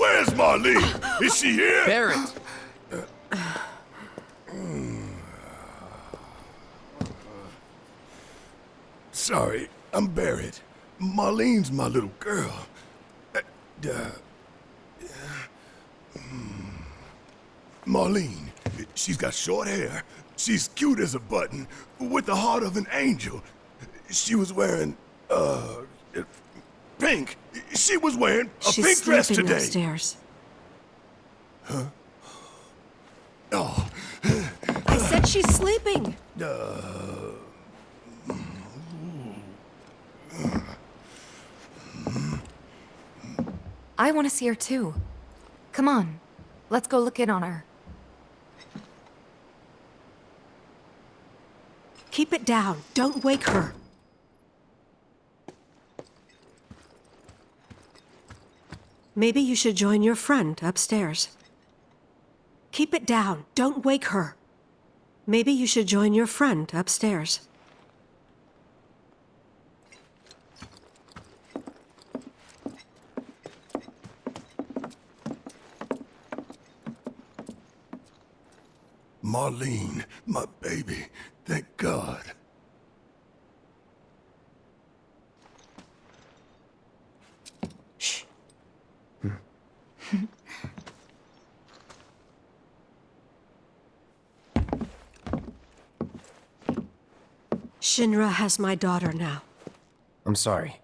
Where's Marlene? Is she here? Barrett! Sorry, I'm Barrett. Marlene's my little girl. Marlene, she's got short hair. She's cute as a button, with the heart of an angel. She was wearing, pink. She was wearing a pink dress today. She's sleeping upstairs. Huh? Oh. I said she's sleeping. I want to see her too. Come on, let's go look in on her. Keep it down. Don't wake her. Maybe you should join your friend upstairs. Keep it down. Don't wake her. Maybe you should join your friend upstairs. Marlene, my baby. Thank God. Shh. Shinra has my daughter now. I'm sorry.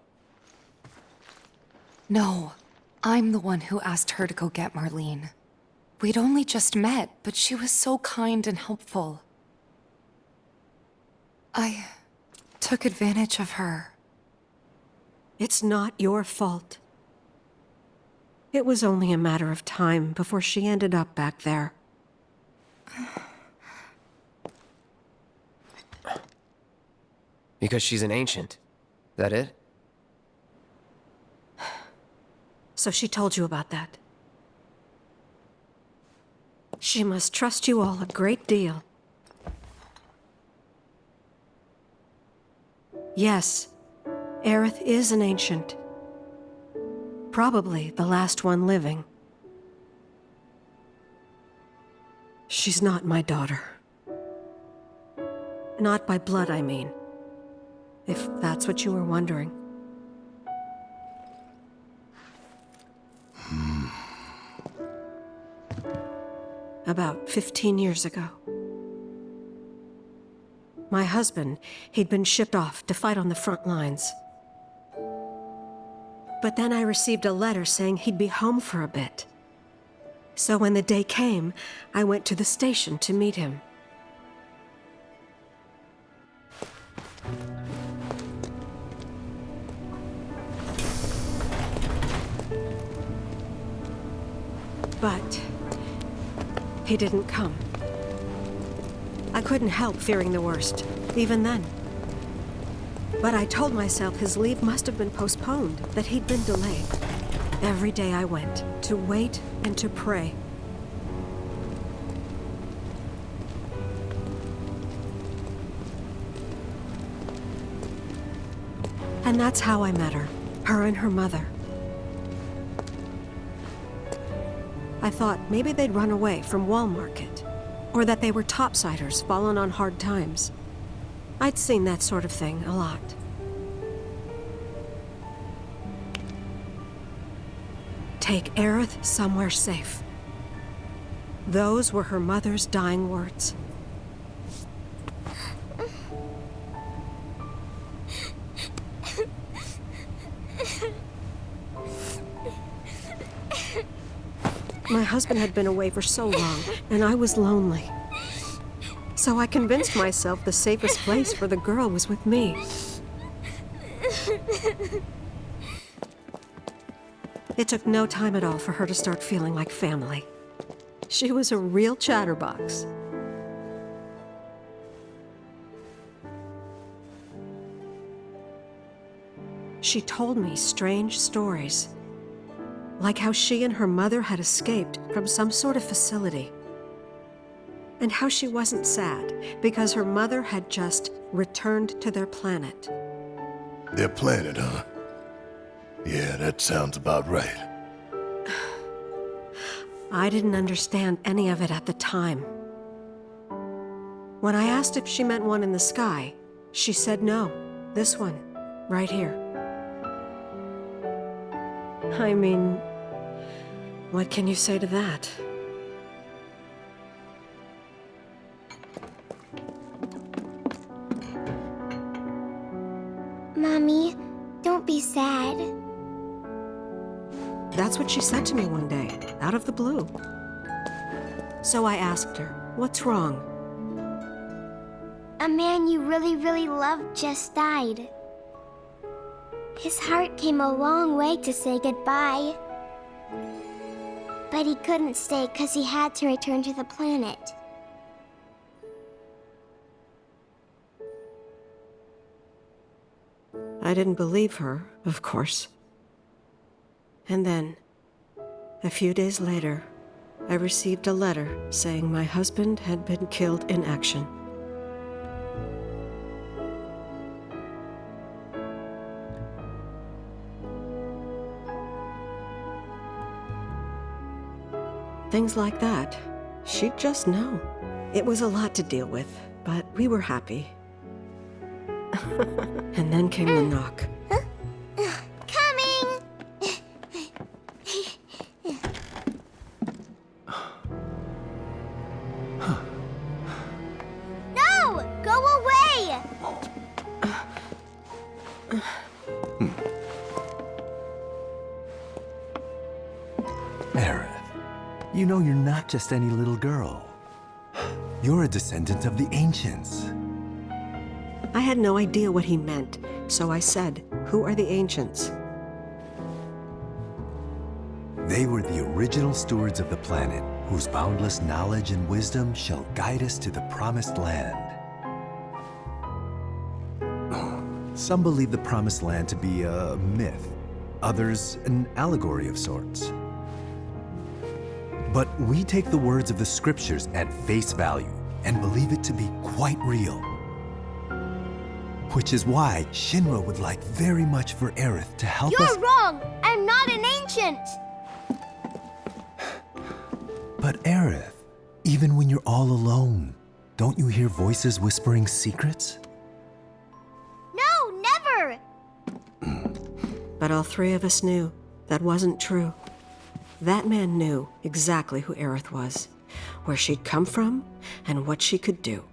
No, I'm the one who asked her to go get Marlene. We'd only just met, but she was so kind and helpful. I took advantage of her. It's not your fault. It was only a matter of time before she ended up back there. Because she's an ancient. That it? So she told you about that. She must trust you all a great deal. Yes, Aerith is an ancient. Probably the last one living. She's not my daughter. Not by blood, I mean. If that's what you were wondering. About 15 years ago. My husband, he'd been shipped off to fight on the front lines. But then I received a letter saying he'd be home for a bit. So when the day came, I went to the station to meet him. But he didn't come. I couldn't help fearing the worst, even then. But I told myself his leave must have been postponed, that he'd been delayed. Every day I went, to wait and to pray. And that's how I met her and her mother. I thought maybe they'd run away from Wall Market, or that they were topsiders fallen on hard times. I'd seen that sort of thing a lot. Take Aerith somewhere safe. Those were her mother's dying words. My husband had been away for so long, and I was lonely. So I convinced myself the safest place for the girl was with me. It took no time at all for her to start feeling like family. She was a real chatterbox. She told me strange stories. Like how she and her mother had escaped from some sort of facility. And how she wasn't sad because her mother had just returned to their planet. Their planet, huh? Yeah, that sounds about right. I didn't understand any of it at the time. When I asked if she meant one in the sky, she said no. This one, right here. I mean, what can you say to that? Mommy, don't be sad. That's what she said to me one day, out of the blue. So I asked her, what's wrong? A man you really, really loved just died. His heart came a long way to say goodbye. But he couldn't stay because he had to return to the planet. I didn't believe her, of course. And then, a few days later, I received a letter saying my husband had been killed in action. Things like that, she'd just know. It was a lot to deal with, but we were happy. And then came the knock. Coming! No! Go away! Aerith, you know you're not just any little girl. You're a descendant of the ancients. I had no idea what he meant, so I said, "Who are the ancients?" They were the original stewards of the planet, whose boundless knowledge and wisdom shall guide us to the promised land. Some believe the promised land to be a myth, others an allegory of sorts. But we take the words of the scriptures at face value and believe it to be quite real. Which is why Shinra would like very much for Aerith to help us— You're wrong! I'm not an ancient! But Aerith, even when you're all alone, don't you hear voices whispering secrets? No, never! But all three of us knew that wasn't true. That man knew exactly who Aerith was, where she'd come from, and what she could do.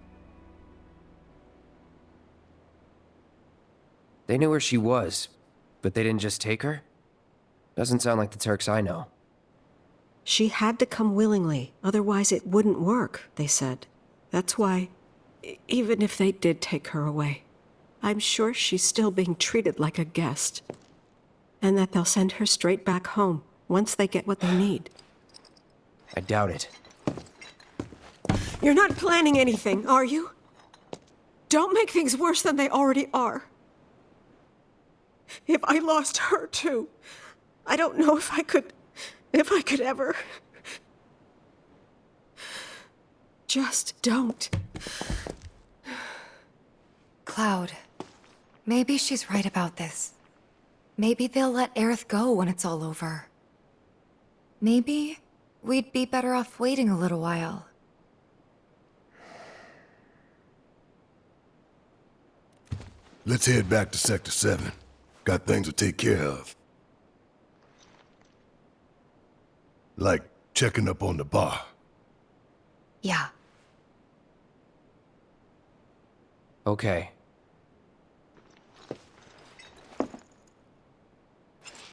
They knew where she was, but they didn't just take her? Doesn't sound like the Turks I know. She had to come willingly, otherwise it wouldn't work, they said. That's why, even if they did take her away, I'm sure she's still being treated like a guest. And that they'll send her straight back home once they get what they need. I doubt it. You're not planning anything, are you? Don't make things worse than they already are. If I lost her too, I don't know if I could ever. Just don't. Cloud, maybe she's right about this. Maybe they'll let Aerith go when it's all over. Maybe we'd be better off waiting a little while. Let's head back to Sector 7. Got things to take care of. Like checking up on the bar. Yeah. Okay.